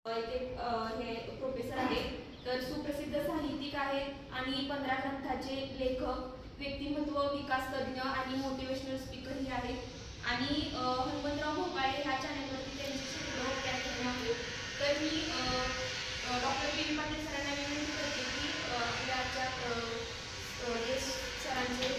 हे प्रोफेसर आहेत, तर सुप्रसिद्ध साहित्यिक आहेत आणि 15 ग्रंथाचे लेखक, व्यक्तिमत्व विकास तज्ञ आणि मोटिवेशनल स्पीकरही आहेत आणि हनुमंतराव भोपाळे ह्या चॅनलवरती त्यांचे व्याख्यान आहेत. तर मी डॉक्टर पी पाटील सरांना विनंती करते की आपल्या आजच्या सरांचे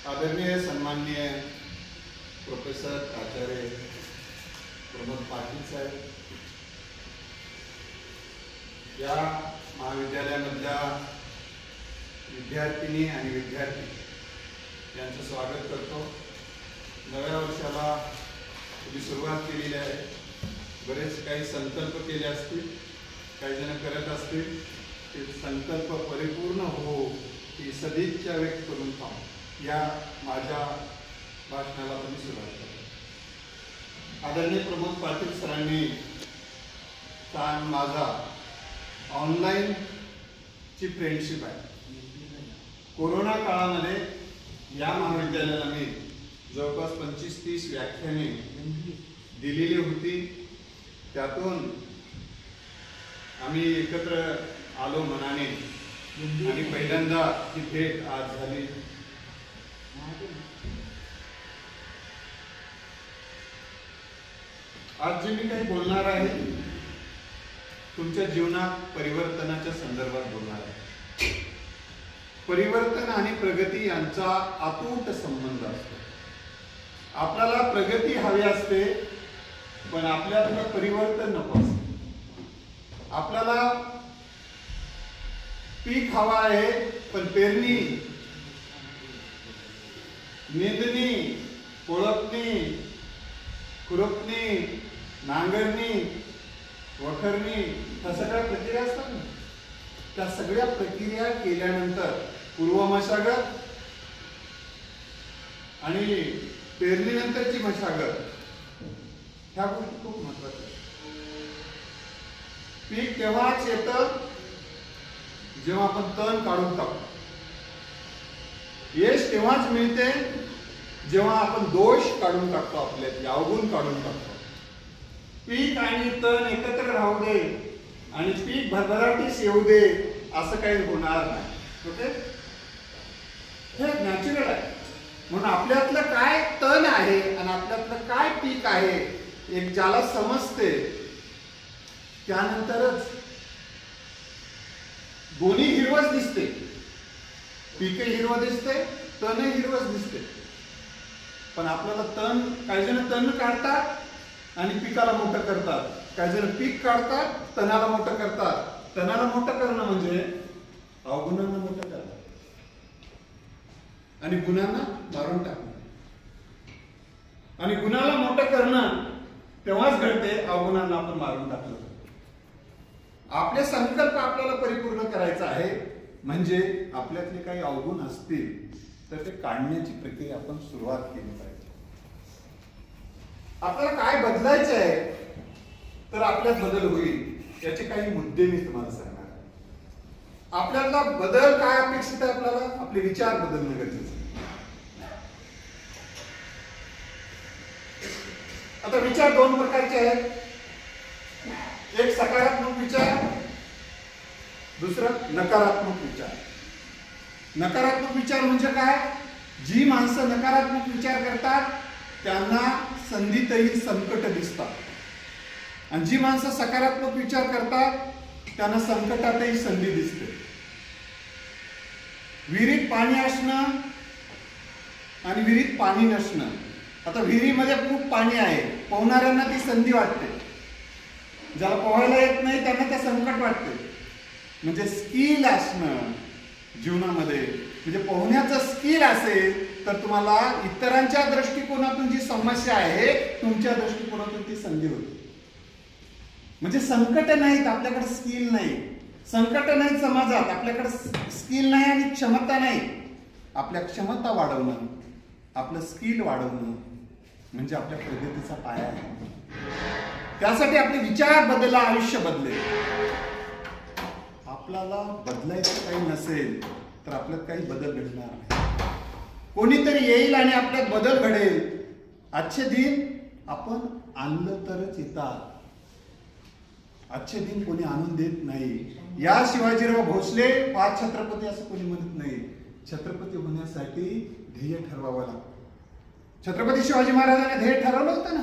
आदरणीय सन्माननीय प्रोफेसर आचार्य प्रमोद पाटील साहेब, या महाविद्यालयामधल्या विद्यार्थिनी आणि विद्यार्थी यांचं स्वागत करतो. नव्या वर्षाला तुम्ही सुरुवात केलेली आहे. बरेच काही संकल्प केले असतील, काही जण करत असतील. ते संकल्प परिपूर्ण हो ही सदिच्छा व्यक्त करून थांब या माझ्या भाषणाला मी सुरुवात करतो. आदरणीय प्रमोद पाटील सरांनी माझा ऑनलाईन ची फ्रेंडशिप आहे. कोरोना काळामध्ये या महाविद्यालयाला मी जवळपास 25-30 व्याख्याने दिलेली होती. त्यातून आम्ही एकत्र आलो मनाने आणि पहिल्यांदा ही भेट आज झाली. आज जे मी काही बोलणार आहे तुमच्या जीवनात परिवर्तनाच्या संदर्भात बोलणार आहे. परिवर्तन आणि प्रगती यांचा अतूट संबंध असतो. आपल्याला प्रगती हवी असते, पण आपल्याला परिवर्तन नको असते. आपल्याला पीक हवा आहे, पण पेरणी, निंदणी, कोळपणी, खुरपणी, नांगरणी, वखरणी, ह्या सगळ्या प्रक्रिया असतात ना. त्या सगळ्या प्रक्रिया केल्यानंतर पूर्व मशागत आणि पेरणीनंतरची मशागत ह्या गोष्टी खूप महत्वाच्या आहेत. पीक तेव्हाच येतं जेव्हा आपण तण काढून टाकतो. यश तेव्हाच मिळते जेव्हा आपण दोष काढून टाकतो, आपल्यातले अवगुण काढून टाकतो. पीक आणि तण एकत्र राहू दे आणि पीक भरभराटीस येऊ दे असं काही होणार नाही. ओके, हे नॅचरल आहे. म्हणून आपल्यातलं काय तण आहे आणि आपल्यातलं काय पीक आहे एक ज्याला समजते त्यानंतरच दोन्ही हिरवच दिसते. पीकही हिरवं दिसते, तणही हिरवच दिसते. पण आपल्याला तण, काही जण तण काढतात आणि पिकाला मोठं करतात. काही जण पीक काढतात, तणाला मोठं करतात. तणाला मोठं करणं म्हणजे अवगुणांना मोठं करणं आणि गुणांना मारून टाकणं. आणि गुणाला मोठं करणं तेव्हाच घडते अवगुणांना आपण मारून टाकलं. आपले संकल्प आपल्याला परिपूर्ण करायचा आहे, म्हणजे आपल्यातले काही अवगुण असतील तर ते काढण्याची प्रक्रिया आपण सुरुवात केली पाहिजे. आपल्याला काय बदलायचं आहे तर आपल्यात बदल होईल याचे काही मुद्दे मी तुम्हाला सांगणार आहे. आपल्याला बदल काय अपेक्षित आहे? आपल्याला आपले विचार बदलणं गरजेचं आहे. आता विचार दोन प्रकारचे आहेत. एक सकारात्मक विचार, दुसरा नकारात्मक विचार. नकारात्मक विचार म्हणजे काय? जी माणसं नकारात्मक विचार करतात त्यांना संधीतही संकट दिसतात. आणि जी माणसं सकारात्मक विचार करतात त्यांना संकटातही संधी दिसते. विहिरीत पाणी असणं आणि विहिरीत पाणी नसणं. आता विहिरीमध्ये खूप पाणी आहे, पोहणाऱ्यांना ती संधी वाटते, ज्याला पोहायला येत नाही त्यांना ते संकट वाटते. म्हणजे स्किल असणं जीवनामध्ये, म्हणजे पोहण्याचं स्किल असेल तर तुम्हाला इतरांच्या दृष्टिकोनातून जी समस्या आहे तुमच्या दृष्टिकोनातून ती संधी होती. म्हणजे संकट नाहीत, आपल्याकडे स्किल नाही. संकट नाही समाजात, आपल्याकडे स्किल नाही आणि क्षमता नाही. आपल्या क्षमता वाढवणं, आपलं स्किल वाढवणं म्हणजे आपल्या प्रगतीचा पाया आहे. त्यासाठी आपले विचार बदलला, आयुष्य बदलेल. आपल्याला बदलायचं काही नसेल तर आपल्यात काही बदल घडणार नाही. कोणीतरी येईल आणि आपल्यात बदल घडेल. आजचे दिन आपण आणलं तरच येतात, आजचे दिन कोणी आणून देत नाही. या शिवाजीराव भोसले 5 छत्रपती असं कोणी म्हणत नाही. छत्रपती होण्यासाठी ध्येय ठरवावं लागतं. छत्रपती शिवाजी महाराजांनी ध्येय ठरवलं होतं ना,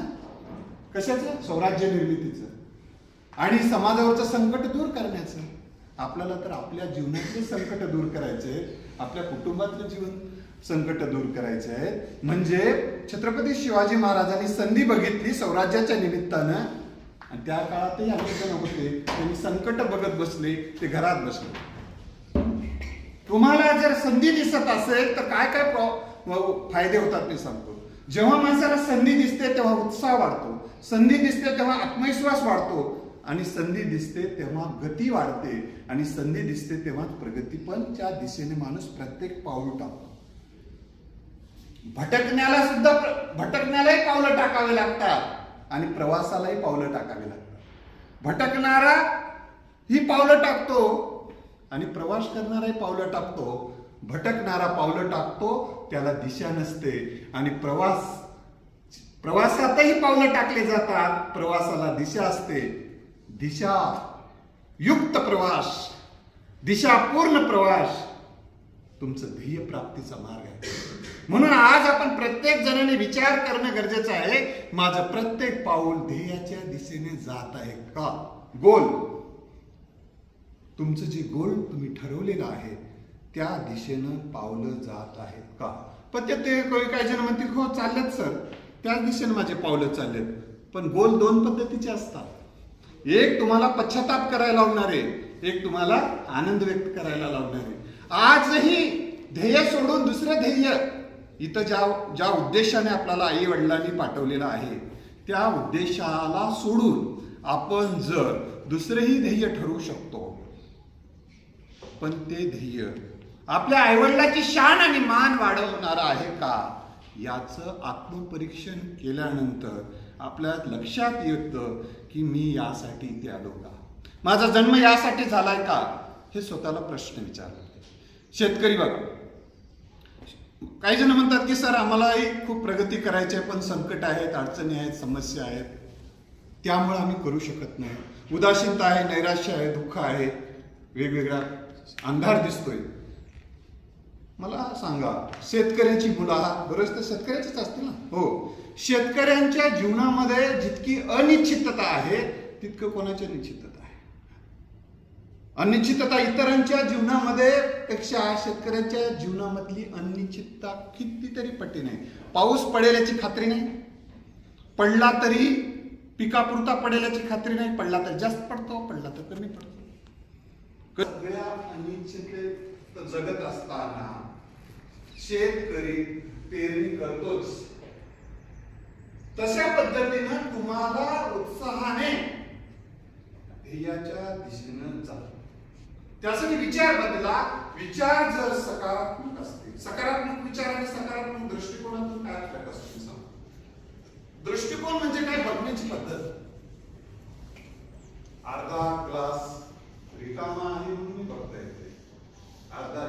कशाचं? स्वराज्य निर्मितीचं आणि समाजावरचं संकट दूर करण्याचं. आपल्याला तर आपल्या जीवनातले संकट दूर करायचे, आपल्या कुटुंबातलं जीवन संकट दूर करायचे आहेत. म्हणजे छत्रपती शिवाजी महाराजांनी संधी बघितली स्वराज्याच्या निमित्तानं आणि त्या काळातही अनेक जण होते त्यांनी संकट बघत बसले, ते घरात बसले. तुम्हाला जर संधी दिसत असेल तर काय काय फायदे होतात मी सांगतो. जेव्हा माणसाला संधी दिसते तेव्हा उत्साह वाढतो, संधी दिसते तेव्हा आत्मविश्वास वाढतो आणि संधी दिसते तेव्हा गती वाढते आणि संधी दिसते तेव्हा प्रगती पण त्या दिशेने माणूस प्रत्येक पाऊल टाकतो. भटकण्यालाही पावलं टाकावे लागतात आणि प्रवासालाही पावलं टाकावी लागतात. भटकणारा ही पावलं टाकतो आणि प्रवास करणाराही पावलं टाकतो. भटकणारा पावलं टाकतो त्याला दिशा नसते आणि प्रवासातही पावलं टाकले जातात, प्रवासाला दिशा असते. दिशा युक्त प्रवास, दिशापूर्ण प्रवास तुमचं ध्येय प्राप्तीचा मार्ग आहे. म्हणून आज आपण प्रत्येक जणांनी विचार करणं गरजेचं आहे, माझं प्रत्येक पाऊल ध्येयाच्या दिशेने जात आहे का? गोल, तुमचं जे गोल तुम्ही ठरवलेलं आहे त्या दिशेनं पावलं जात आहेत का? पण ते काही जण म्हणतील हो चाललेत सर, त्याच दिशेने माझे पावलं चाललेत. पण गोल 2 पद्धतीचे असतात. एक तुम्हाला पश्चाताप करायला लावणारे, एक तुम्हाला आनंद व्यक्त करायला लावणारे. आजही ध्येय सोडून दुसरं ध्येय, इथं ज्या उद्देशाने आपल्याला आई वडिलांनी पाठवलेलं आहे त्या उद्देशाला सोडून आपण जर दुसरंही ध्येय ठरवू शकतो, पण ते ध्येय आपल्या आईवडिलाची शान आणि मान वाढवणार आहे का, याचं आत्मपरीक्षण केल्यानंतर आपल्या लक्षात येतं की मी यासाठी इथे आलो का, माझा जन्म यासाठी झालाय का, हे स्वतःला प्रश्न विचारले. शेतकरी बघा, काही जण म्हणतात की सर आम्हालाही खूप प्रगती करायची आहे पण संकट आहेत, अडचणी आहेत, समस्या आहेत, त्यामुळे आम्ही करू शकत नाही. उदासीनता आहे, नैराश्य आहे, दुःख आहे, वेगवेगळा अंधार दिसतोय. मला सांगा, शेतकऱ्याची मुलं बरेच तर शेतकऱ्याचीच असतील ना? हो, शेतकऱ्यांच्या जीवनामध्ये जितकी अनिश्चितता आहे तितकं कोणाच्या निश्चितता आहे. अनिश्चितता इतरांच्या जीवनामध्ये पेक्षा शेतकऱ्याच्या जीवनामधली अनिश्चितता कितीतरी पटीने आहे. पाऊस पडेल याची खात्री नाही, पडला तरी पिकापुरता पडेल याची खात्री नाही, पडला तर जास्त पडतो, पडला तर कमी पडतो. सगळ्या अनिश्चिततेत जगत असताना शेतकरी पेरणी करतोच. तशा पद्धतीनं तुम्हाला उत्साहाने ध्येयाच्या दिशेनं जा. त्यासाठी विचार बदला. विचार जर सकारात्मक असतील, सकारात्मक विचार आणि सकारात्मक दृष्टिकोनातून काय फरक असतो सांग. दृष्टिकोन म्हणजे काय? बघण्याची पद्धत. अर्धा ग्लास रिकामा आहे म्हणून मी बघता येते, अर्धा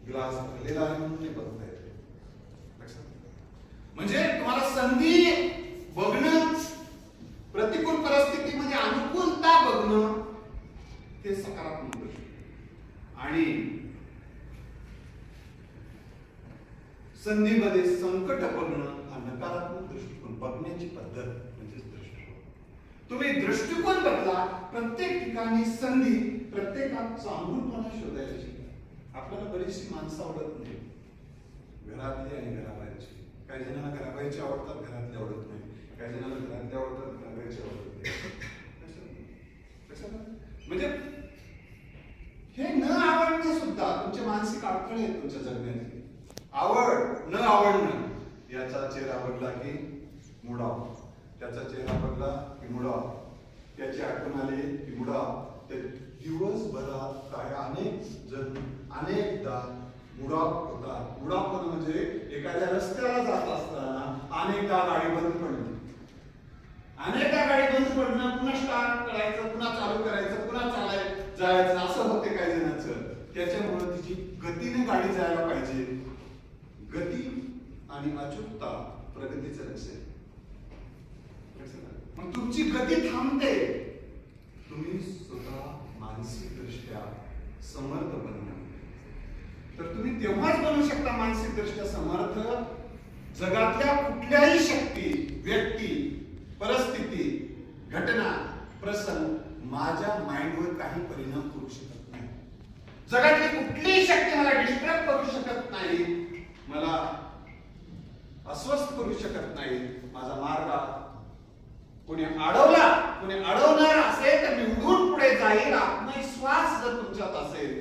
ग्लास भरलेला आहे म्हणून मी बघता येते. म्हणजे तुम्हाला संधी बघणं, प्रतिकूल परिस्थितीमध्ये अनुकूलता बघणं, ते सकारात्मक दृष्टी. आणि संधीमध्ये संकट बघणं हा नकारात्मक दृष्टिकोन. बघण्याची पद्धत म्हणजे दृष्टिकोन. तुम्ही दृष्टिकोन बदला. प्रत्येक ठिकाणी संधी, प्रत्येकात चांगुलपणा शोधायला शिका. आपल्याला बरीचशी माणसं आवडत नाही, घरातली आणि घराबाहेरची. काही जणांना घराबाहेरची आवडतात, घरातले आवडत नाही. काही जणांना घरातले आवडतात, घराबाहेरची आवडत नाही. कशाला? म्हणजे हे न आवडणे सुद्धा तुमचे मानसिक अडथळे आहेत तुमच्या जगण्याचे. आवड न आवडणं, याचा चेहरा बदला की मुडाव, त्याचा चेहरा बदला की मुडाव, त्याची आठवण आली की मुडाव. दिवसभरात काय अनेकदा मुडाव होतात. मुडाव होणं म्हणजे एखाद्या रस्त्याला जात असताना अनेकदा गाडी बंद पडली, अनेकदा गाडी बंद पडणं, पुन्हा स्टार्ट करायचं, पुन्हा चालू करायचं, पुन्हा जायचं, असं होते काही जणांचं. त्याच्यामुळे तिची गतीने गाडी जायला पाहिजे. गती आणि अचूकता प्रगतीचं लक्ष्य. मग तुमची गती थांबते, तुम्ही स्वतः मानसिक दृष्ट्या समर्थ बनणार. तर तुम्ही तेव्हाच बनू शकता मानसिक दृष्ट्या समर्थ, जगातल्या कुठल्याही शक्ती, व्यक्ती, परिस्थिती, घटना, प्रसंग माझ्या माइंडवर काही परिणाम करू शकत नाही. जगातली कुठलीही शक्ती मला डिस्टर्ब करू शकत नाही, मला अस्वस्थ करू शकत नाही. माझा मार्ग कोणी अडवणार असेल तर मी उडून पुढे जाईल. आत्मविश्वास जर तुमच्यात असेल,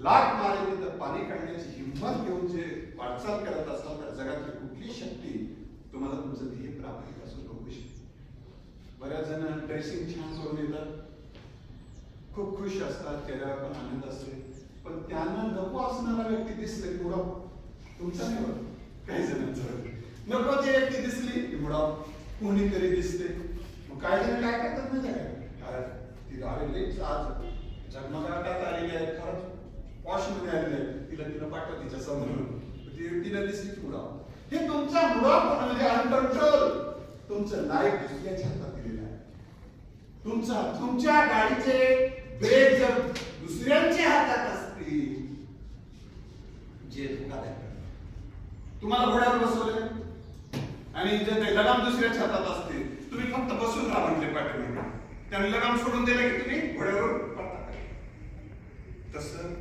लाट मारली तर पाणी काढण्याची हिंमत घेऊन जे वाटचाल करत असाल, तर जगातली कुठली शक्ती तुम्हाला तुमचं ध्येय प्राप्तीपासून रोखू शकते. बऱ्याच जण ड्रेसिंग छान करून येतात, खूप खुश असतात, चेहऱ्यावर पण आनंद असते, पण त्यांना नको असणारा व्यक्ती दिसले की मुडाव. तुमचा नाही बघ, काही जणांचं नको ती व्यक्ती दिसली की मुडाव, कोणीतरी दिसते. मग काही जण काय करतात माहिती आहे, ती आलेली आज जन्मगाठात आलेली आहे, खरंच पॉश मध्ये आलेली आहे, तिला पाठवा तिच्या समोर, तिला दिसली की मुडाव. हे तुमचा मुडाव म्हणजे अनकंट्रोल. तुमचं लाईफ दुसऱ्याच्या हातात दिलेलं आहे. तुमच्या गाडीचे ब्रेक जर दुसऱ्यांच्या हातात असतील, जे धोकादायक. तुम्हाला घोड्यावर बसवले आणि जर ते लगाम दुसऱ्याच्या हातात असते, तुम्ही फक्त बसून राहा म्हटले पाठीमागे, त्याने लगाम सोडून दिले की तुम्ही घोड्यावर पळता. तसं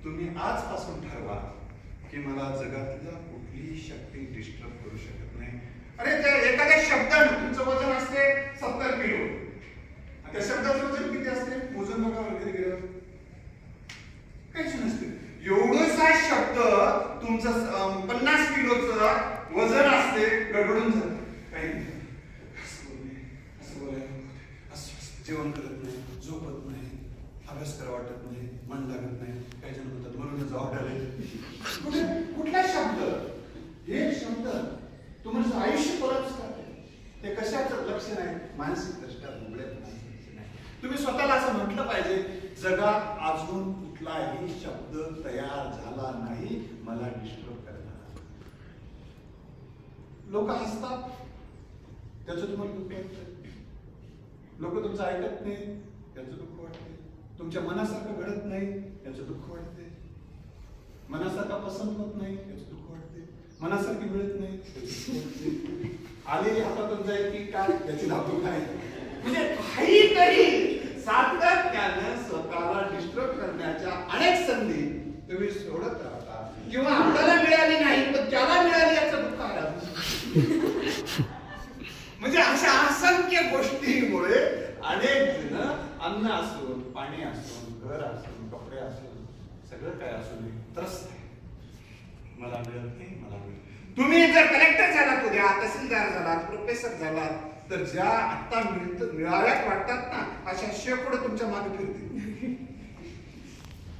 तुम्ही आजपासून ठरवा की मला जगातल्या कुठलीही शक्ती डिस्टर्ब करू शकत नाही. अरे त्या एखाद्या शब्दाने तुमचं वजन असते 70 किलो, त्या शब्दाचं वजन किती असते मोजून बघा वगैरे गेलं, काहीच नसते. एवढंसा शब्द तुमचं 50 किलोचं वजन असते, गडबडून जात. काही असं जेवण करत नाही, झोपत नाही, अभ्यास करा वाटत नाही, मन लागत नाही. काही जण म्हणतात म्हणून जबाबदारी. कुठला शब्द, हे शब्द तुमचं आयुष्य परत करते. ते कशाचं लक्ष नाही, मानसिक दृष्ट्या नाही. तुम्ही स्वतःला असं म्हटलं पाहिजे, जगात अजून कुठलाही शब्द तयार झाला नाही मला डिस्टर्ब करणार. लोक हसतात, त्याचं तुम्हाला दुःख वाटतं. लोक तुमचं ऐकत नाही, त्याचं दुःख वाटते. तुमच्या मनासारखं घडत नाही, याचं दुःख वाटते. मनासारखा पसंत होत नाही, याचं दुःख वाटते. मनासारखी मिळत नाही, आलेली हातातून जाईल की काय याची धाकधूक आहे. म्हणजे काहीतरी सातत्यानं स्वतःला डिस्टर्ब करण्याच्या अनेक संधी तुम्ही सोडत राहता, किंवा आपल्याला मिळाली नाही पण त्याला मिळाली याचं दुःख आहे. म्हणजे अशा असंख्य गोष्टींमुळे अनेक जण अन्न असून, पाणी असून, घर असून, कपडे असून, सगळं काय असून त्रस्त आहे. मला मिळत नाही, मला मिळत. तुम्ही जर कलेक्टर झालात, उद्या तहसीलदार झालात, प्रोफेसर झालात, तर ज्या आता मिळाव्यात वाटतात ना, अशा शेकडो तुमच्या मागे फिरतील.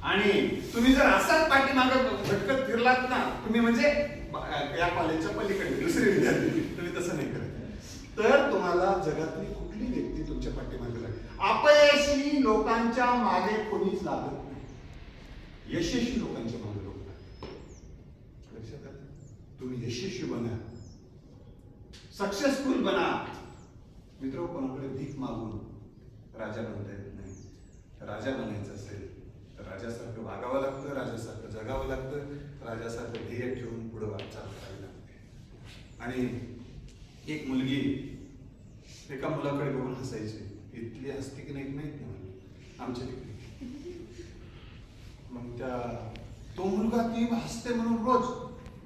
आणि तुम्ही जर असाच पाठीमागे भटकत फिरलात ना, तुम्ही म्हणजे या कॉलेजच्या पलीकडे दुसरे विद्यार्थी, तुम्ही तसं नाही करत, तर तुम्हाला जगातली कुठली व्यक्ती तुमच्या पाठीमागे लागेल. अपयशी लोकांच्या मागे कोणीच लागत नाही, यशस्वी लोकांच्या मागे लोक लागतात. लक्षात आलं? तुम्ही यशस्वी बना, सक्सेसफुल बना. मित्र, कोणाकडे भीक मागून राजा बनता येत नाही. राजा बनायचं असेल तर राजासारखं वागावं लागतं, राजासारखं जगावं लागतं, राजासारखं ध्येय ठेवून पुढे वाटचाल करावी लागते. आणि एक मुलगी एका मुलाकडे बघून हसायचे. इथली हसते की नाही माहित नाही आमच्या तिकडे. मग तो मुलगा ती हसते म्हणून रोज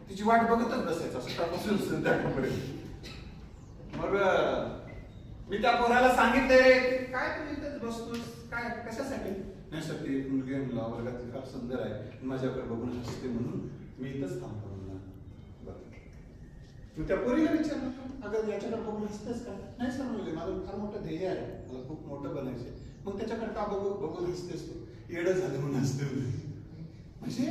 तिची वाट बघतच बसायचा सकाळपासून संध्याकाळपर्यंत. मग मी त्या पोराला सांगितले, काय तुम्ही इथंच बसतोस, काय कशासाठी? नाही सर, ती एक मुलगी आहे मला वर्गातली, फार सुंदर आहे, माझ्याकडे बघून हसते म्हणून मी इथंच थांबतो. तू त्या पोरीला विचारलं, अगं याच्याकडे बघून हसतेस का? नाही सर म्हणजे माझं फार मोठं ध्येय आहे, मला खूप मोठं बनायचंय. मग त्याच्याकडे का बघून हसतेस तू? येडं झालं म्हणून हसते. म्हणजे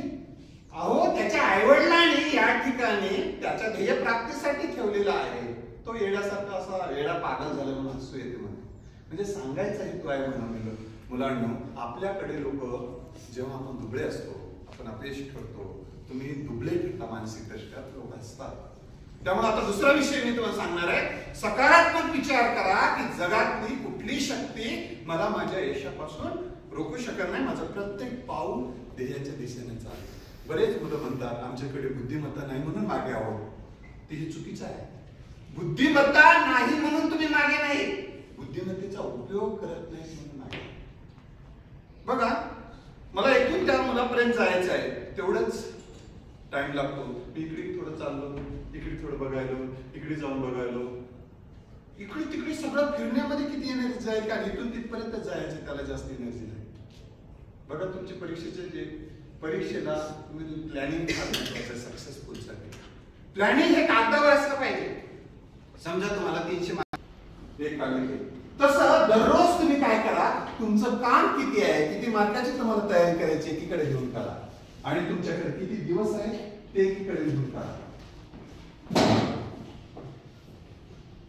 अहो, त्याच्या आईवडिलांनी या ठिकाणी त्याच्या ध्येय प्राप्तीसाठी ठेवलेला आहे. तो येड्यासारखा असा येडा पागल झाला म्हणून हसू येते म्हणजे सांगायचा हेतू आहे म्हणून मुलांनो, आपल्याकडे लोक जेव्हा आपण दुबळे असतो, आपण अपयशी ठरतो, तुम्ही दुबळे ठरता मानसिक दृष्ट्या, लोक हसतात. त्यामुळे आता दुसरा विषय मी तुम्हाला सांगणार आहे. सकारात्मक विचार करा की जगातली कुठली शक्ती मला माझ्या यशापासून रोखू शकत नाही. माझं प्रत्येक पाऊल ध्येयाच्या दिशेने चालेल. बरेच मुलं म्हणतात आमच्याकडे बुद्धिमत्ता नाही म्हणून मागे आहोत. ते हे चुकीचं आहे. बुद्धिमत्ता नाही म्हणून तुम्ही मागे नाही, बुद्धिमत्तेचा उपयोग करत नाही म्हणून मागे. बघा, मला इथून त्या मुलापर्यंत जायचं आहे, तेवढंच टाइम लागतो. इकडे थोडं चाललो, इकडे थोडं बघायलो, इकडे जाऊन बघायलो, इकडे तिकडे सगळं फिरण्यामध्ये किती एनर्जी जाईल का इथून तिथपर्यंत जायचं त्याला जास्त एनर्जी नाही. बघा, तुमच्या परीक्षेला तुम्ही प्लॅनिंग करायचं सक्सेसफुलसाठी. प्लॅनिंग हे कागदावर असलं पाहिजे. समजा तुम्हाला 300 मार्क एक कागद, तसं दररोज तुम्ही काय करा, तुमचं काम किती आहे, किती मार्काची तुम्हाला तयारी करायची एकीकडे घेऊन करा आणि तुमच्याकडे किती दिवस आहे ते एकीकडे घेऊन करा.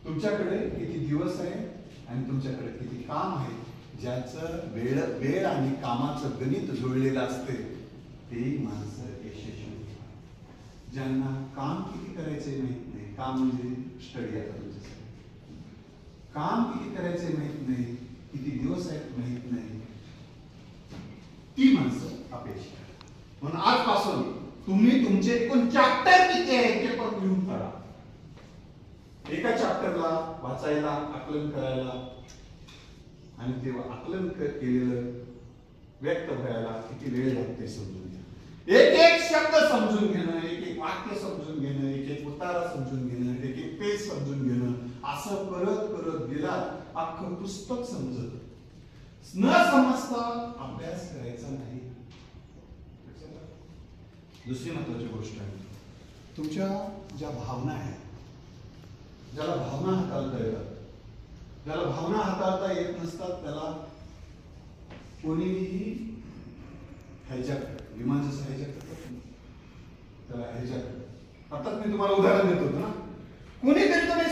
तुमच्याकडे किती दिवस आहे आणि तुमच्याकडे किती काम आहे, ज्याचं वेळ आणि कामाचं गणित जुळलेलं असते ते माणसं यशस्वी होतात. ज्यांना काम किती करायचे माहित नाही, काम म्हणजे स्टडी आता तुमच्यासाठी, काम किती करायचे माहित नाही, किती दिवस आहेत माहित नाही, ती माणसं अपयशी. म्हणून आजपासून तुम्ही तुमचे एकूण चॅप्टर किती आहे ते पण लिहून काढा. एका चॅप्टरला वाचायला, आकलन करायला आणि ते आकलन केलेलं व्यक्त व्हायला किती वेळ लागते समजून घ्या. एक एक शब्द समजून घेणं, एक एक वाक्य समजून घेणं, एक एक उतारा समजून घेणं, एक एक पेज समजून घेणं, असं करत करत गेला अख्खं पुस्तक समजत. न समजता अभ्यास करायचा नाही. दुसरी महत्वाची गोष्ट आहे, तुमच्या ज्या भावना आहेत, ज्याला भावना हाताळता येतात, ज्याला भावना हाताळता येत नसतात त्याला कोणीही हायजॅक, विमान जसं हायजॅक करतात त्याला हायजॅक. आता मी तुम्हाला उदाहरण देत होतो ना, कोणीतरी तुम्ही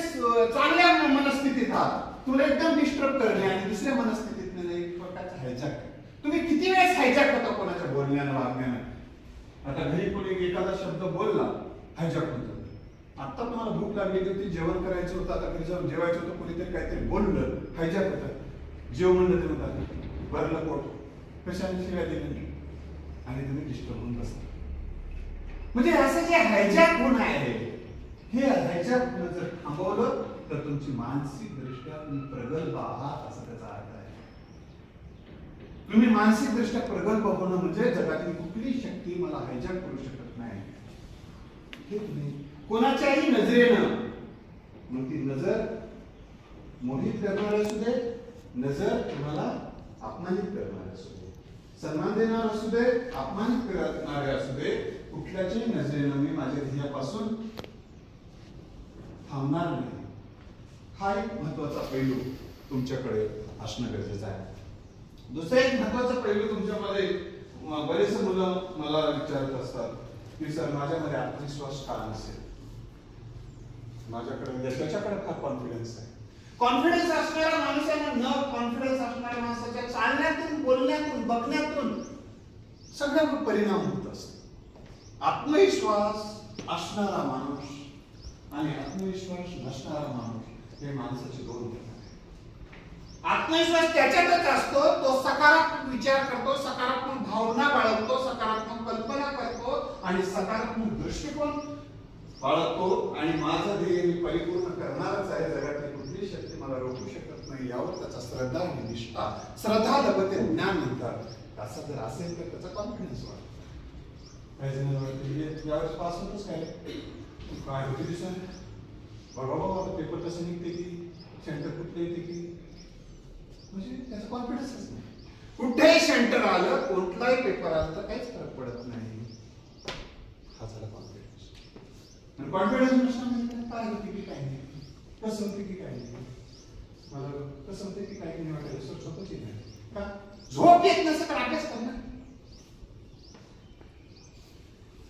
चांगल्या मनस्थितीत आहात, तुम्हाला एकदम डिस्टर्ब करणे आणि दुसऱ्या मनस्थितीत एक प्रकारचा हायजॅक. तुम्ही किती वेळेस हायजॅक होता कोणाच्या बोलण्यानं, वागण्यानं. आता घरी कोणी एखादा शब्द बोलला, हायजॅक होतो. आता तुम्हाला भूक लागली होती, जेवण करायचं होतं, आता घरी जाऊन जेवायचं होतं, कोणीतरी काहीतरी बोललं, हायजॅक होतं. जेव म्हणलं ते म्हणतात भरलं पोट, कशाने शिवाय दिली आणि तुम्ही डिस्टर्ब होऊन बसता. म्हणजे असं जे हायजॅक होणं आहे, हे हायजॅक होणं जर थांबवलं तर तुमची मानसिक दृष्ट्या तुम्ही प्रगल्भ आहात असं त्याचा अर्थ आहे. तुम्ही मानसिक दृष्ट्या प्रगल्भ होणं म्हणजे जगातील कुठली शक्ती मला हायजॅक करू शकत नाही. हे तुम्ही कोणाच्याही नजरेनं, मग ती नजर मोहित करणार असू दे, नजर तुम्हाला अपमानित करणार असू दे, सन्मान देणार असू दे, अपमानित करणारे असू दे, कुठल्याच्याही नजरेनं मी माझ्या ध्येयापासून थांबणार नाही. हा एक महत्वाचा पैलू तुमच्याकडे असणं गरजेचं आहे. दुसरा एक महत्वाचा पैलू तुमच्यामध्ये, बरेच मुलं मला विचारत असतात की सर माझ्यामध्ये आत्मविश्वास का नसेल, माझ्याकडे त्याच्याकडे फार कॉन्फिडन्स आहे. कॉन्फिडन्स असणाऱ्या माणसाला न कॉन्फिडन्स असणाऱ्या माणसाच्या चालण्यातून, बोलण्यातून, बघण्यातून सगळं परिणाम होत असतो. आत्मविश्वास असणारा माणूस आणि आत्मविश्वास नसणारा माणूस हे माणसाचे दोन प्रकार आहेत. आत्मविश्वास त्याच्यातच असतो, तो सकारात्मक विचार करतो, सकारात्मक भावना बाळगतो, सकारात्मक कल्पना करतो आणि सकारात्मक दृष्टिकोन बाळगतो आणि माझं ध्येय मी परिपूर्ण करणारच आहे. जगातली कुठली कोणतीही शक्ती मला रोखू शकत नाही, यावर त्याचा श्रद्धा आणि निष्ठा, श्रद्धा लभते ज्ञान म्हणतात. असं जर असेल तर त्याचा कॉन्फिडन्स वाढतो. काही जणांना वाटतं यावेळेस पास होतच काय होते दिवसाने बघा आता पेपर कसं निघते की सेंटर कुठलं येते की, म्हणजे त्याचा कॉन्फिडन्सच नाही. कुठेही सेंटर आलं, कोणताही पेपर आला तर काहीच फरक पडत नाही. हा झाला कॉन्फिडन्स. आणि कॉन्फिडन्स नसल्यानंतर काय होते की काही नाही, कसं होते की काही नाही. मला कसं होते की काही नाही वाटायला सर झोपच येत नाही. का झोप येत नसेल तर अभ्यास करणार.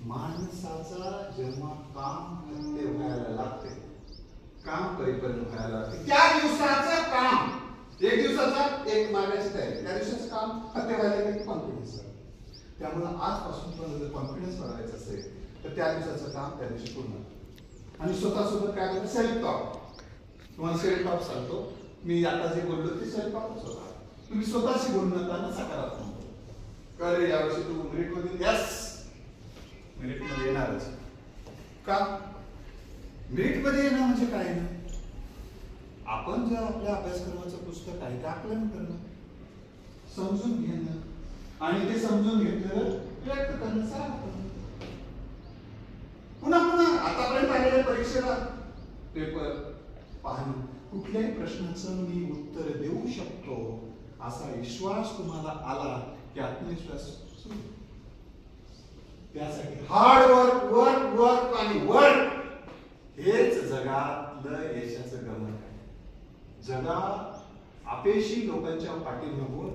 माणसाचा जेव्हा काम ते व्हायला लागते, काम परिपूर्ण व्हायला लागते, त्या दिवसाचं काम, एक दिवसाचा एक मागायची तयारी, त्या दिवसाचं काम ते व्हायला की कॉन्फिडन्स. त्यामुळे आजपासून तुम्हाला जर कॉन्फिडन्स वाढवायचा असेल तर त्या दिवसाचं काम त्या दिवशी पूर्ण. आणि स्वतःसोबत काय करतो, सेल्फ टॉक. तुम्हाला सेल्फ टॉक सांगतो मी, आता जे बोललो ते सेल्फ टॉकच होता. तुम्ही स्वतःशी बोलून नका सकारात्मक. अरे यावर्षी तू मेरिटमध्ये, यस मेरिटमध्ये येणारच. का मेरिटमध्ये येणं म्हणजे काय ना, आपण जे आपल्या अभ्यासक्रमाचं पुस्तक आहे ते आकलन करणं, समजून घेणं आणि ते समजून घेतलेलं व्यक्त करणं, सराव करणं. पुन्हा पुन्हा आतापर्यंत आलेल्या परीक्षेला पेपर पाहणं, कुठल्याही प्रश्नाचं मी उत्तर देऊ शकतो असा विश्वास तुम्हाला आला की आत्मविश्वास सुरू. त्यासाठी हार्ड वर्क, वर्क, वर्क आणि वर्क हेच जगातलं यशाचं गमक आहे. जगात अपयशी लोकांच्या पाठीमागून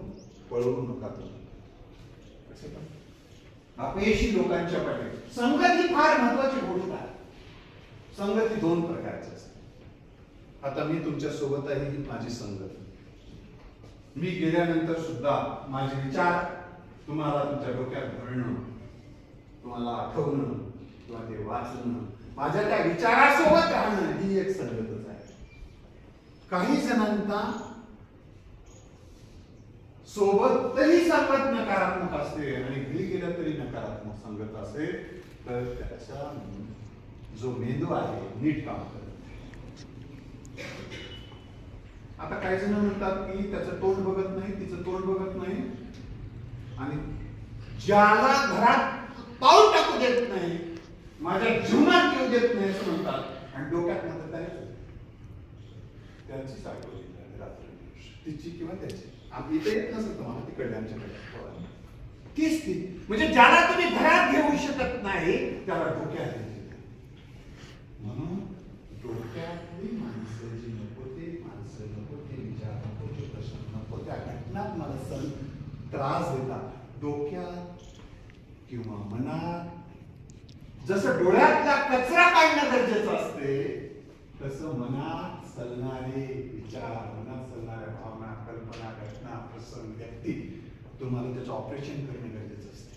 पळवू नका तुम्ही. अपयशी लोकांच्या पाठी संगत ही फार महत्वाची गोष्ट आहे. संगत ही दोन प्रकारची असते. आता मी तुमच्या सोबत आहे, ही माझी संगत. मी गेल्यानंतर सुद्धा माझे विचार तुम्हाला तुमच्या डोक्यात भरणं, तुम्हाला आठवणं किंवा ते वाचणं, माझ्या त्या विचारासोबत राहणं ही एक संगतच आहे. काही जणांना सोबतही संगत नकारात्मक असते आणि घरी गेल्या तरी नकारात्मक संगत असेल तर त्याचा जो मेंदू आहे नीट काम करत. आता काही जण म्हणतात की त्याचं तोंड बघत नाही, तिचं तोंड बघत नाही आणि ज्याला घरात पाऊल टाकू देत नाही, माझ्या जीवनात येऊ देत नाही असं म्हणतात आणि डोक्यात मात्र काय त्यांची सायकोलॉजी रात्र तिची किंवा त्याची. आम्ही इथे येत नसेल तुम्हाला तिकडे आमच्याकडे तीच ती, म्हणजे ज्याला तुम्ही घरात घेऊ शकत नाही त्याला डोक्यात. म्हणून डोक्यातली माणसं जी नको ते माणसं, नको ते विचार, नको ते प्रश्न, नको त्या घटना मला त्रास देतात. डोक्यात किंवा मनात जसं डोळ्यातला कचरा काढणं गरजेचं असते तसं मनात चालणारे विचार, मनात चालणाऱ्या भावना, कल्पना, घटना, प्रसंग, व्यक्ती तुम्हाला त्याचं ऑपरेशन करणे गरजेचं असते.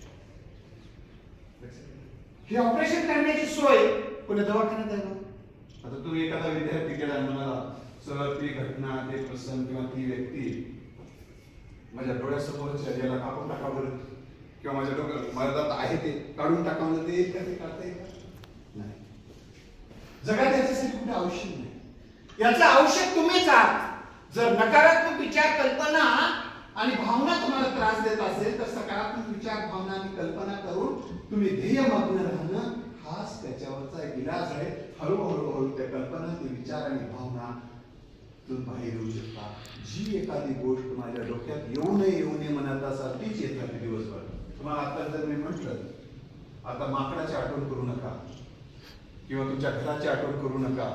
हे ऑपरेशन करण्याची सोय कोणत्या दवाखान्यात आहे. आता तुम्ही एखादा विद्यार्थी केला म्हणाला सर ती घटना, ते प्रसंग किंवा ती व्यक्ती माझ्या डोळ्यासमोरच्या याला कापून टाका बरं, किंवा माझ्या डोक्यात मर्दात आहे ते काढून टाकावं, ते येईल का, ते काढता येईल नाही. जगात याच्यासाठी कुठे औषध नाही. याचं औषध तुम्हीच आहात. जर नकारात्मक विचार, कल्पना आणि भावना तुम्हाला त्रास देत असेल तर सकारात्मक विचार, भावना आणि कल्पना करून तुम्ही ध्येयमग्न राहणं हाच त्याच्यावरचा एक इलाज आहे. हळूहळू त्या कल्पना, ते विचार आणि भावना तुम्ही बाहेर येऊ शकता. जी एखादी गोष्ट माझ्या डोक्यात येऊ नये म्हणत असाल तीच येत राहते दिवसभर. तुम्हाला आता जर मी म्हटलं आता माकडाची आठवण करू नका किंवा तुमच्या घराची आठवण करू नका,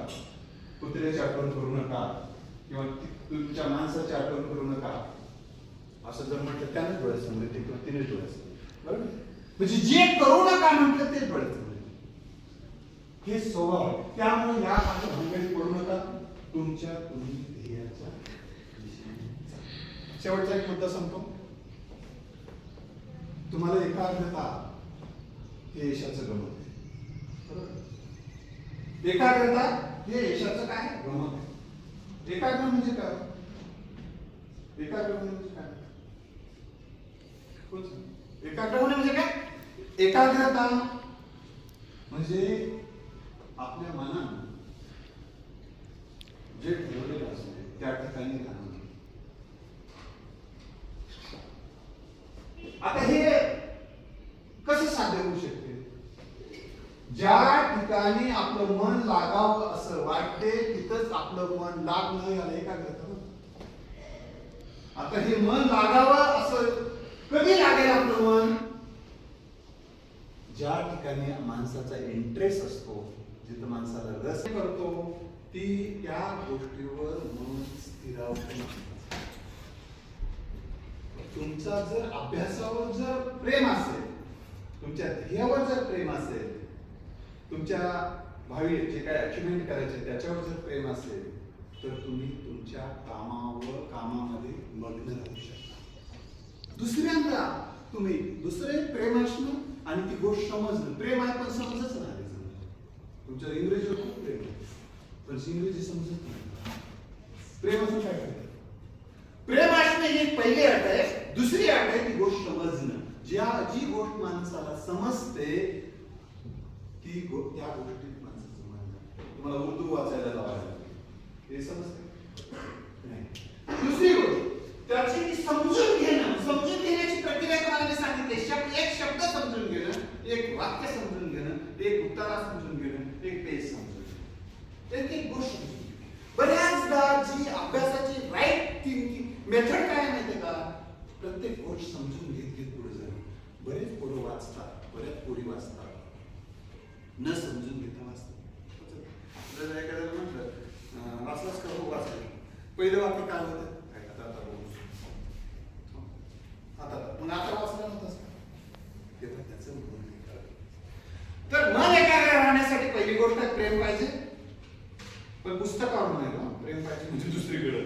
कुत्र्याची आठवण करू नका किंवा तुमच्या माणसाची आठवण करू नका असं जर म्हटलं त्याने डोळ्यासमोर येते किंवा तिने डोळ्यासमोर, बरोबर. म्हणजे जे करू नका म्हटलं ते डोळ्यासमोर हे स्वभाव. त्यामुळे या भानगडीत पडू नका. तुमच्या तुम्ही ध्येयाच्या दिशेने. शेवटचा एक मुद्दा सांगतो. तुम्हाला एकाग्रता हे यशाचं गमक आहे, बरोबर. एकाग्रता हे यशाचं काय गमक आहे. एकाग्र म्हणजे काय? एकाग्र म्हणजे काय? एकाग्र होणे म्हणजे काय? एकाग्रता म्हणजे आपल्या मनात जे ठरवलेलं असतं त्या ठिकाणी राहणं. आता हे कसं साध्य होऊ शकते? ज्या ठिकाणी आपलं मन लागावं असं वाटते तिथंच आपलं मन लागणं याला एकाग्रता म्हणतात. आता हे मन लागावं असं कधी लागेल आपलं मन? ज्या ठिकाणी माणसाचा इंटरेस्ट असतो, जिथं माणसाला रस करतो, ती त्या गोष्टीवर मन स्थिरावतं. तुमचा जर अभ्यासावर जर प्रेम असेल, तुमच्या ध्येयावर जर प्रेम असेल, तुमच्या भावी जे काय अचिव्हमेंट करायचे त्याच्यावर जर प्रेम असेल, तर तुम्ही तुमच्या कामामध्ये मग्न राहू शकता. दुसऱ्यांदा तुम्ही दुसरे प्रेम असणं आणि ती गोष्ट समजणं. प्रेम आहे पण समजच नाही. तुमच्या इंग्रजीवर खूप प्रेम आहे पण इंग्रजी समजत नाही. प्रेम असं काय करतात? प्रेम असणे ही पहिली अट आहे. दुसरी अट आहे ती गोष्ट समजणं. जी गोष्ट माणसाला समजते ती त्या गोष्टीत माणसाचं मन आहे. तुम्हाला उर्दू वाचायला लावायला हे समजते नाही. दुसरी गोष्ट त्याची ती समजून घेणं. समजून घेण्याची प्रक्रिया तुम्हाला मी सांगितली. एक शब्द समजून घेणं, एक वाक्य समजून घेणं, एक उतारा समजून घेणं, एक पेज समजून घेणं, एक गोष्ट समजून घेणं. बऱ्याचदा जी अभ्यासाची राईट थिंकिंग मेथड काय माहितीये का? प्रत्येक गोष्ट समजून घेत घेत पुढे जाणं. बरेच पोरं वाचतात, बऱ्याच पोरी वाचतात, न समजून घेता वाचतात. आपल्याला एखाद्याला म्हटलं वाचलाच का? हो वाचलं. पहिलं वाक्य काय होतं? आता वाचला नव्हतास का? तेव्हा त्याचं मन एकाग्र. तर मन एकाग्र राहण्यासाठी पहिली गोष्ट प्रेम पाहिजे. पण पुस्तकावर नाही ना प्रेम पाहिजे म्हणजे दुसरीकडे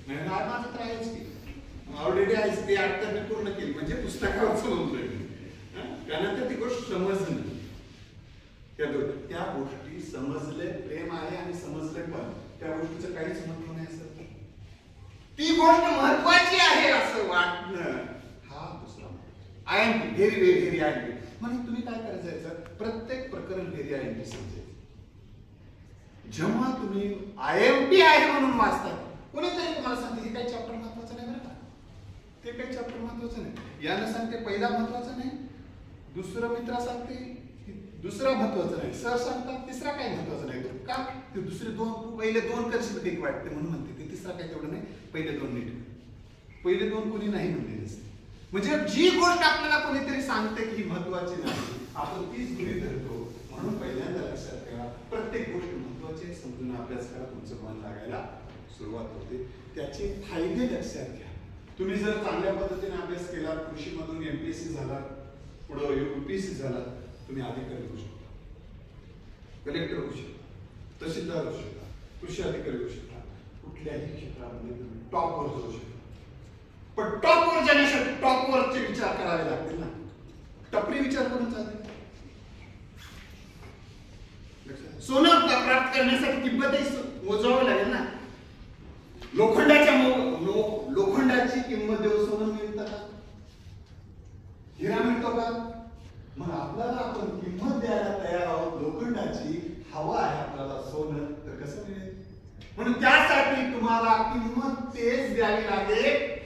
नाही. माझं तर आहेच की, ऑलरेडी आहेच. ते आता मी पूर्ण केली म्हणजे पुस्तकावर समजलं. त्यानंतर ती गोष्ट समजणं. त्या गोष्टी समजले, प्रेम आहे आणि समजले पण त्या गोष्टीचं काहीच महत्व नाही असं. ती गोष्ट महत्वाची आहे असं वाटणं हा दुसरा. I am very very very I am. म्हणजे तुम्ही काय करायचं? प्रत्येक प्रकरण व्हेरी आय एम समजेल. जेव्हा तुम्ही आय एम पी आहे म्हणून वाचता, कोणीतरी तुम्हाला सांगते हे काही चॅप्टर महत्वाचं नाही बरं का, ते काही चॅप्टर महत्वाचं नाही. यानं सांगते पहिला महत्वाचा नाही, दुसरं मित्र सांगते दुसरा महत्वाचा नाही, सर सांगतात तिसरा काही महत्वाचा नाही. का? ते दुसरे पहिले दोन करशील ठीक वाटते म्हणून म्हणते. ते तिसरा काही तेवढं नाही, पहिले दोन नीट. पहिले दोन कोणी नाही म्हणलेले असते. म्हणजे जी गोष्ट आपल्याला कोणीतरी सांगते की महत्वाची नाही, आपण तीच गृहीत धरतो. म्हणून पहिल्यांदा लक्षात ठेवा, प्रत्येक गोष्ट महत्वाची समजून अभ्यास करा, तुमचं मन लागायला सुरुवात होते. त्याचे फायदे लक्षात घ्या. तुम्ही जर चांगल्या पद्धतीने अभ्यास केला, कृषीमधून एमपीएससी झाला, पुढे यूपीएससी झाला, तुम्ही अधिकारी होऊ शकता, कलेक्टर होऊ शकता, तहसीलदार होऊ शकता, कृषी अधिकारी होऊ शकता. कुठल्याही क्षेत्रामध्ये तुम्ही टॉपवर जाऊ शकता. पण टॉपवर जाण्यासाठी टॉपवरचे विचार करावे लागतील ना. टपरी विचार करून चालते. सोनं प्राप्त करण्यासाठी किंमतही मोजावं लागेल ना. लोखंडाची किंमत देऊन सोनं मिळतं का? हिरा मिळतो का? मग आपल्याला आपण किंमत द्यायला तयार आहोत लोखंडाची, हवा आहे आपल्याला सोनं, तर कसं मिळेल? म्हणून त्यासाठी तुम्हाला किंमत तेच द्यावी लागेल.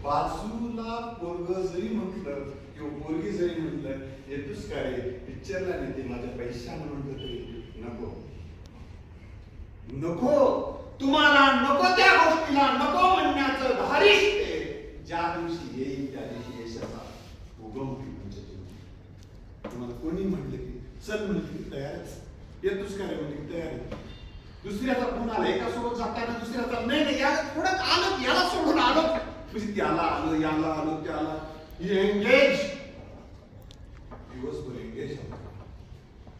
बाजूला पोरग जरी म्हटलं किंवा पोरगी जरी म्हटलं येतोस का रे पिक्चरला नेते माझ्या पैशानं म्हटलं तरी नको. तुम्हाला नको त्या गोष्टीला नको म्हणण्याचं धारिष्ट ज्या दिवशी येईल त्या दिवशी यशाचा उगम होईल. तुम्हाला कोणी म्हटलं की चल म्हणलं की तयारच, येतोस का रे म्हणजे तयार आहे. दुसऱ्याचा फोन आला, एका सोबत जाताना दुसऱ्याचा नाही याला थोडं आलं, याला सोडून आलो म्हणजे त्याला आलं, याला आलं, त्याला एंगेज. दिवसभर एंगेज.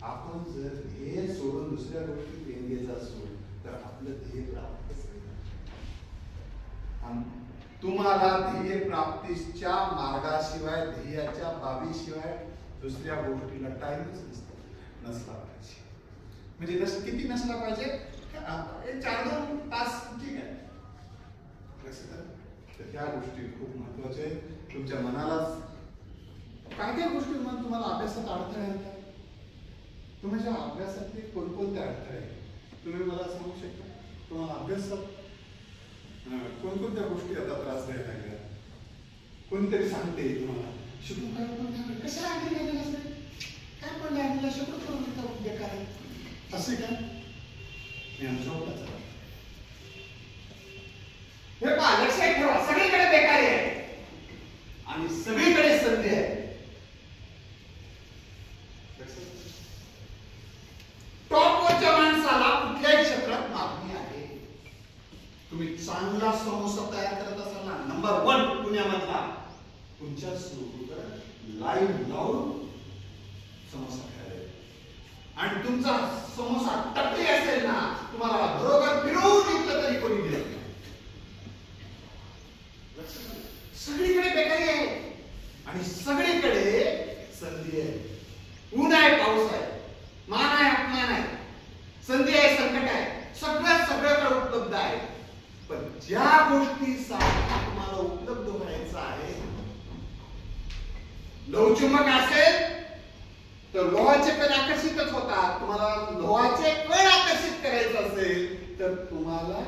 आपण जर ध्येय सोडून दुसऱ्या गोष्टीत एंगेज असू तर आपलं ध्येय प्राप्त होईल. तुम्हाला ध्येय प्राप्तीच्या मार्गाशिवाय, ध्येयाच्या बाबीशिवाय दुसऱ्या गोष्टीला टाइमच नसला पाहिजे. म्हणजे किती नसला पाहिजे? 4-2 तास ठीक आहे. तर त्या गोष्टी खूप महत्वाच्या आहेत. तुमच्या मनालाच काय गोष्टी तुम्हाला अभ्यासात अडथळे येतात. तुमच्या अभ्यासातले कोणकोणते अडथळे तुम्ही मला सांगू शकता? तुम्हाला अभ्यासात कोणकोणत्या गोष्टी आता त्रास द्यायला लागल्या? कोणतरी सांगते तुम्हाला शुक्र काय कसं आलेलं असेल, काय पडलं आलेला शुक्र बेकार आहे असे का? मी आमच्या हे पहा, लक्षात ठेवा, सगळीकडे बेकारी आहे आणि सगळीकडे संधी आहे. टॉपवरच्या माणसाला कुठल्याही क्षेत्रात मागणी आहे. तुम्ही चांगला समोसा तयार करत असाल ना, नंबर 1 पुण्यामधला, तुमच्या सुरू लाईव्ह लावून समोसा खायला, आणि तुमचा समोसा टपरी असेल ना, तुम्हाला बरोबर फिरवून विकलं तरी कोणी घेत नाही. सगळीकडे बेकारी आहे आणि सगळीकडे संधी आहे. ऊन आहे, पाऊस आहे, मान आहे, अपमान आहे, संधी आहे, संकट आहे, सगळ्याकडे उपलब्ध आहे. पण ज्या गोष्टीसाठी तुम्हाला उपलब्ध व्हायचं आहे, लोहचुंबक असेल तर लोहाचे कण आकर्षितच होतात. तुम्हाला लोहाचे कण आकर्षित करायचं असेल तर तुम्हाला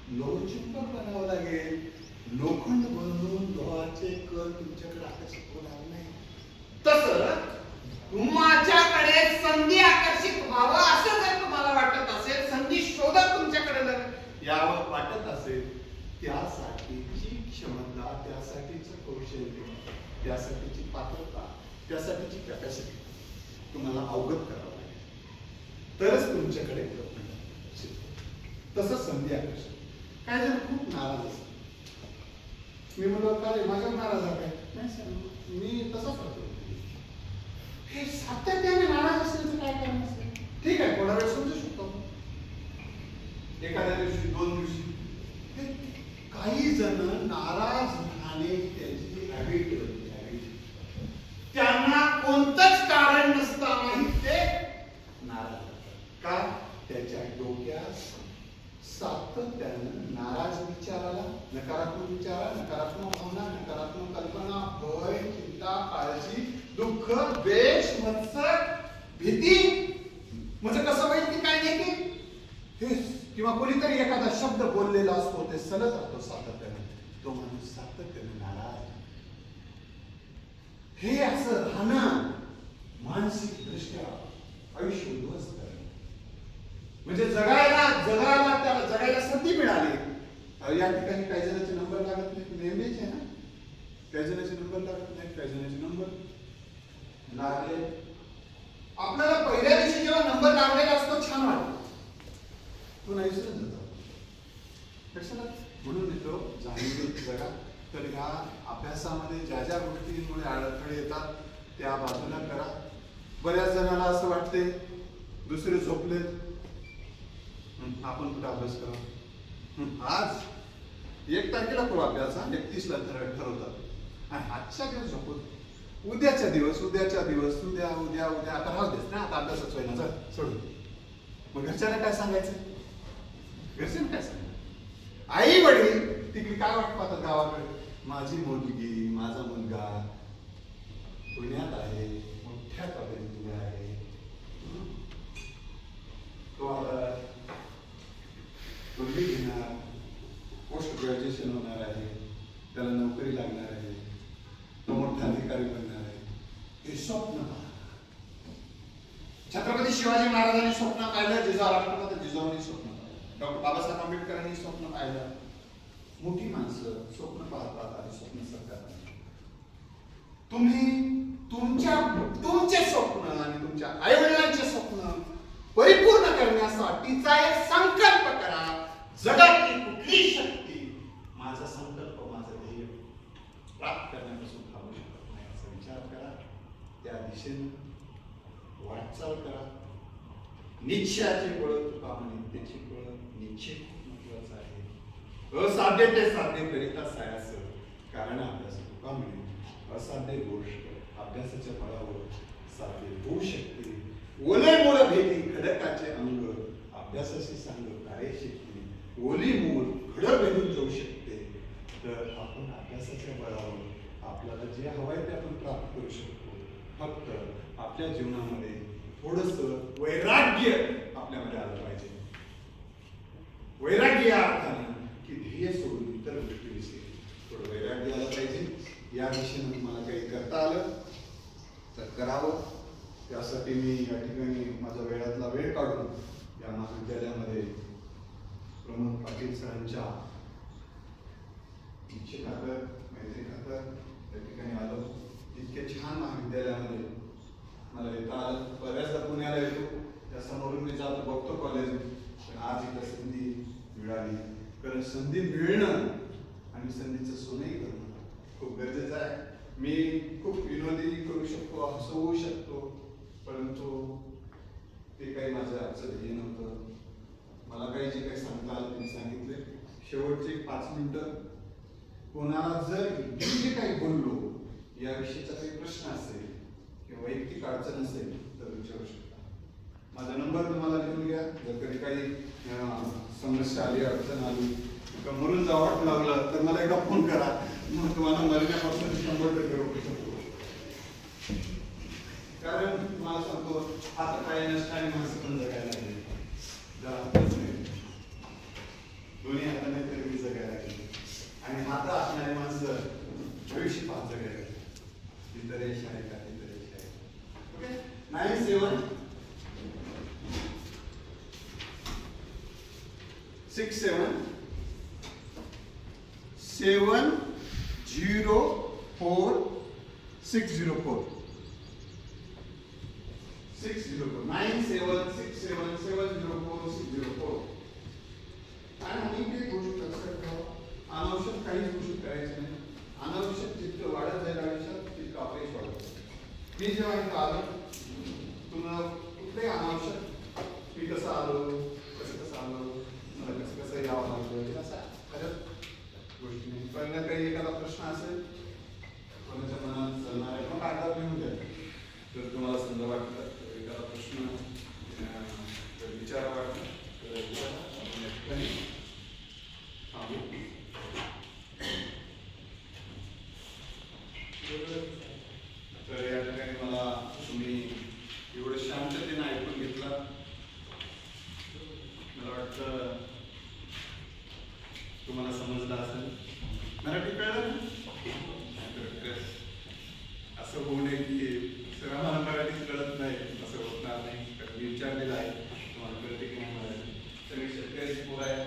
लोहचुंबक बनावं लागेल. लोखंड बनवून लोहाचे कण तुमच्याकडे आकर्षित होणार नाही. तसं तुमच्याकडे संधी आकर्षित व्हावं असं जर तुम्हाला वाटत असेल, संधी शोधत तुमच्याकडे यावं वाटत असेल, त्यासाठीची क्षमता, त्यासाठीचं कौशल्य, त्यासाठीची पात्रता, त्यासाठीची कॅपॅसिटी तुम्हाला अवगत करावं लागेल. तरच तुमच्याकडे तसं संधी आकर्षित. काय जण खूप नाराज असतात. मी म्हणलो काय माझ्यावर नाराज आहे? नाही सर, मी तसाच होतो. हे सातत्याने नाराज असेल तर काय कारण असेल? ठीक आहे, थोडा वेळ समजू शकतो, एखाद्या दिवशी, 2 दिवशी. काही जण नाराज राहणे त्यांची हॅबिट, त्यांना कोणतंच कारण नसतानाही ते नाराज का? त्याच्या डोक्यात सातत्यानं नाराज विचाराला, नकारात्मक विचारा, नकारात्मक भावना, नकारात्मक कल्पना, भय, चिंता, काळजी, दुःख, द्वेष, मत्सर, भीती, म्हणजे कसं होईल की काय नाही की हे, किंवा कोणीतरी एखादा शब्द बोललेला असतो ते सलत राहतो सातत्याने, तो माणूस सातत्याने नाराज. हे असं राहणं मानसिक दृष्ट्या आयुष्य उद्ध्वस्त करणे. म्हणजे त्याला जगायला संधी मिळाली. या ठिकाणी काही जणांचे नंबर लागत नाही, नेहमीच आहे ना, काही जणांचे नंबर लागत नाही, काही जणांचे नंबर लागले. आपल्याला पहिल्या दिवशी जेव्हा नंबर लागलेला असतो छान वाटतो, तो नाही विसरून जातो. कशाला? म्हणून येतो जाणीव जगा. तर ह्या अभ्यासामध्ये ज्या ज्या गोष्टींमुळे अडथळे येतात त्या बाजूला करा. बऱ्याच जणांना असं वाटते दुसरे झोपलेत, आपण कुठे अभ्यास करा. आज 1 तारखेला अभ्यास, 31 ला ठरवतात आणि आजच्या दिवस झोपत, उद्याचा दिवस उद्या आता राहू देस ना, आता अभ्यासच होईना, सोडून. मग घरच्यांना काय सांगायचं? घरच्यांना काय सांगायचं? आई वडील तिकडे काय वाट पाहतात गावाकडे, माझी मुलगी, माझा मुलगा पुण्यात आहे, मोठ्या कॉलेजमध्ये आहे, तो आता पदवी घेणार, पोस्ट ग्रॅज्युएशन होणार आहे, त्याला नोकरी लागणार आहे, तो मोठा अधिकारी बनणार आहे, हे स्वप्न पहा. छत्रपती शिवाजी महाराजांनी स्वप्न पाहिलं, जिजाऊ राष्ट्रपती जिजाऊंनी स्वप्न पाहिलं, डॉक्टर बाबासाहेब आंबेडकरांनी स्वप्न पाहिलं. मोठी माणसं स्वप्न पाहतात आणि स्वप्न साकार. तुम्ही तुमचे स्वप्न आणि तुमच्या आई वडिलांचे स्वप्न परिपूर्ण करण्यासाठीचा एक संकल्प करा. जगातली कुठली शक्ती माझा संकल्प, माझं ध्येय प्राप्त करण्यापासून थांबू शकत नाही असा विचार करा. त्या दिशेने वाटचाल करा. निश्चयाचे बळ, तुका नित्याचे बळ. निश्चय खूप महत्वाचा आहे. असाध्य ते साध्य करिता सायास, कारण अभ्यास तुका मिळेल. असाध्य गोष्ट अभ्यासाच्या बळावर साध्य होऊ शकते. ओले मूळ भेटी खडकाचे अंग, अभ्यासाशी सांग कार्यशक्ती. ओली मूळ घड भेटून जाऊ शकते. तर आपण अभ्यासाच्या बळावर आपल्याला जे हवंय ते आपण प्राप्त करू शकतो. फक्त आपल्या जीवनामध्ये थोडंसं वैराग्य आपल्यामध्ये आलं पाहिजे. वैराग्य या अर्थानं की ध्येय सोडून इतर गोष्टीविषयी थोडं वैराग्य आलं पाहिजे. या दिशेनं मला काही करता आलं तर करावं. त्यासाठी मी या ठिकाणी माझ्या वेळातला वेळ काढून या महाविद्यालयामध्ये प्रमोद पाटील सरांच्या इच्छेखातर मैत्रीखातर त्या ठिकाणी आलो. इतके छान महाविद्यालयामध्ये मला येता आलं. बऱ्याचदा पुण्याला येतो, त्या समोरून मी जातो बघतो कॉलेज, पण आज इथं संधी मिळाली. कारण संधी मिळणं आणि संधीचं सोनंही करणं खूप गरजेचं आहे. मी खूप विनोदी करू शकतो, हसवू शकतो, परंतु ते काही माझं आजचं ध्येय नव्हतं. मला काही जे काही सांगता आलं ते सांगितले. शेवटचे 5 मिनिटं कोणाला जर मी जे काही बोललो याविषयीचा काही प्रश्न असेल किंवा वैयक्तिक अडचण असेल तर विचारू शकता. माझा नंबर तुम्हाला लिहून घ्या. जर कधी काही समस्या आली, अडचण आली, मरून जावं लागलं तर मला एकदा फोन करा. मग तुम्हाला मरण्यापासून 100% रोखू शकतो. कारण तुम्हाला सांगतो, हात पाय नसताना माणसं पण जगायला लागली. दोन्ही हाताने तरी मी जगायला लागली आणि हात असणारी माणसं भविष्य पाहत जगायला लागली. इतर यश आहे का? इतर यश आहे. ओके, 97 67 704 604 604 97670704 आणि काही गोष्ट लक्षात ठेवा. अनावश्यक काहीच गोष्टी करायचं नाही. अनावश्यक जितकं वाढत जाईल आयुष्यात तितकं अपयश वाढत. मी जेव्हा इथं आलो, तुम्हाला कुठलंही अनावश्यक मी कसं आलो, कसं आलो, मला कसं यावं लागलं, असं खरंच गोष्टी नाही. पण काही एखादा प्रश्न असेल कोणाच्या मनात चालणार आहे मग कागदावर लिहून द्या. जर तुम्हाला समजा वाटतं एखादा प्रश्न जर विचारा वाटतं तर विचारा. आपण या ठिकाणी थांबू. तर या ठिकाणी मला तुम्ही एवढं शांततेने ऐकून घेतला. मला वाटतं तुम्हाला समजलं असेल. मराठी कळलं ना? असं होऊ नये की सर आम्हाला मराठीत कळत नाही, असं होणार नाही. कारण मी विचारलेलं आहे तुम्हाला कळते की नाही मराठी. सगळे शेतकऱ्याची पोरं आहे.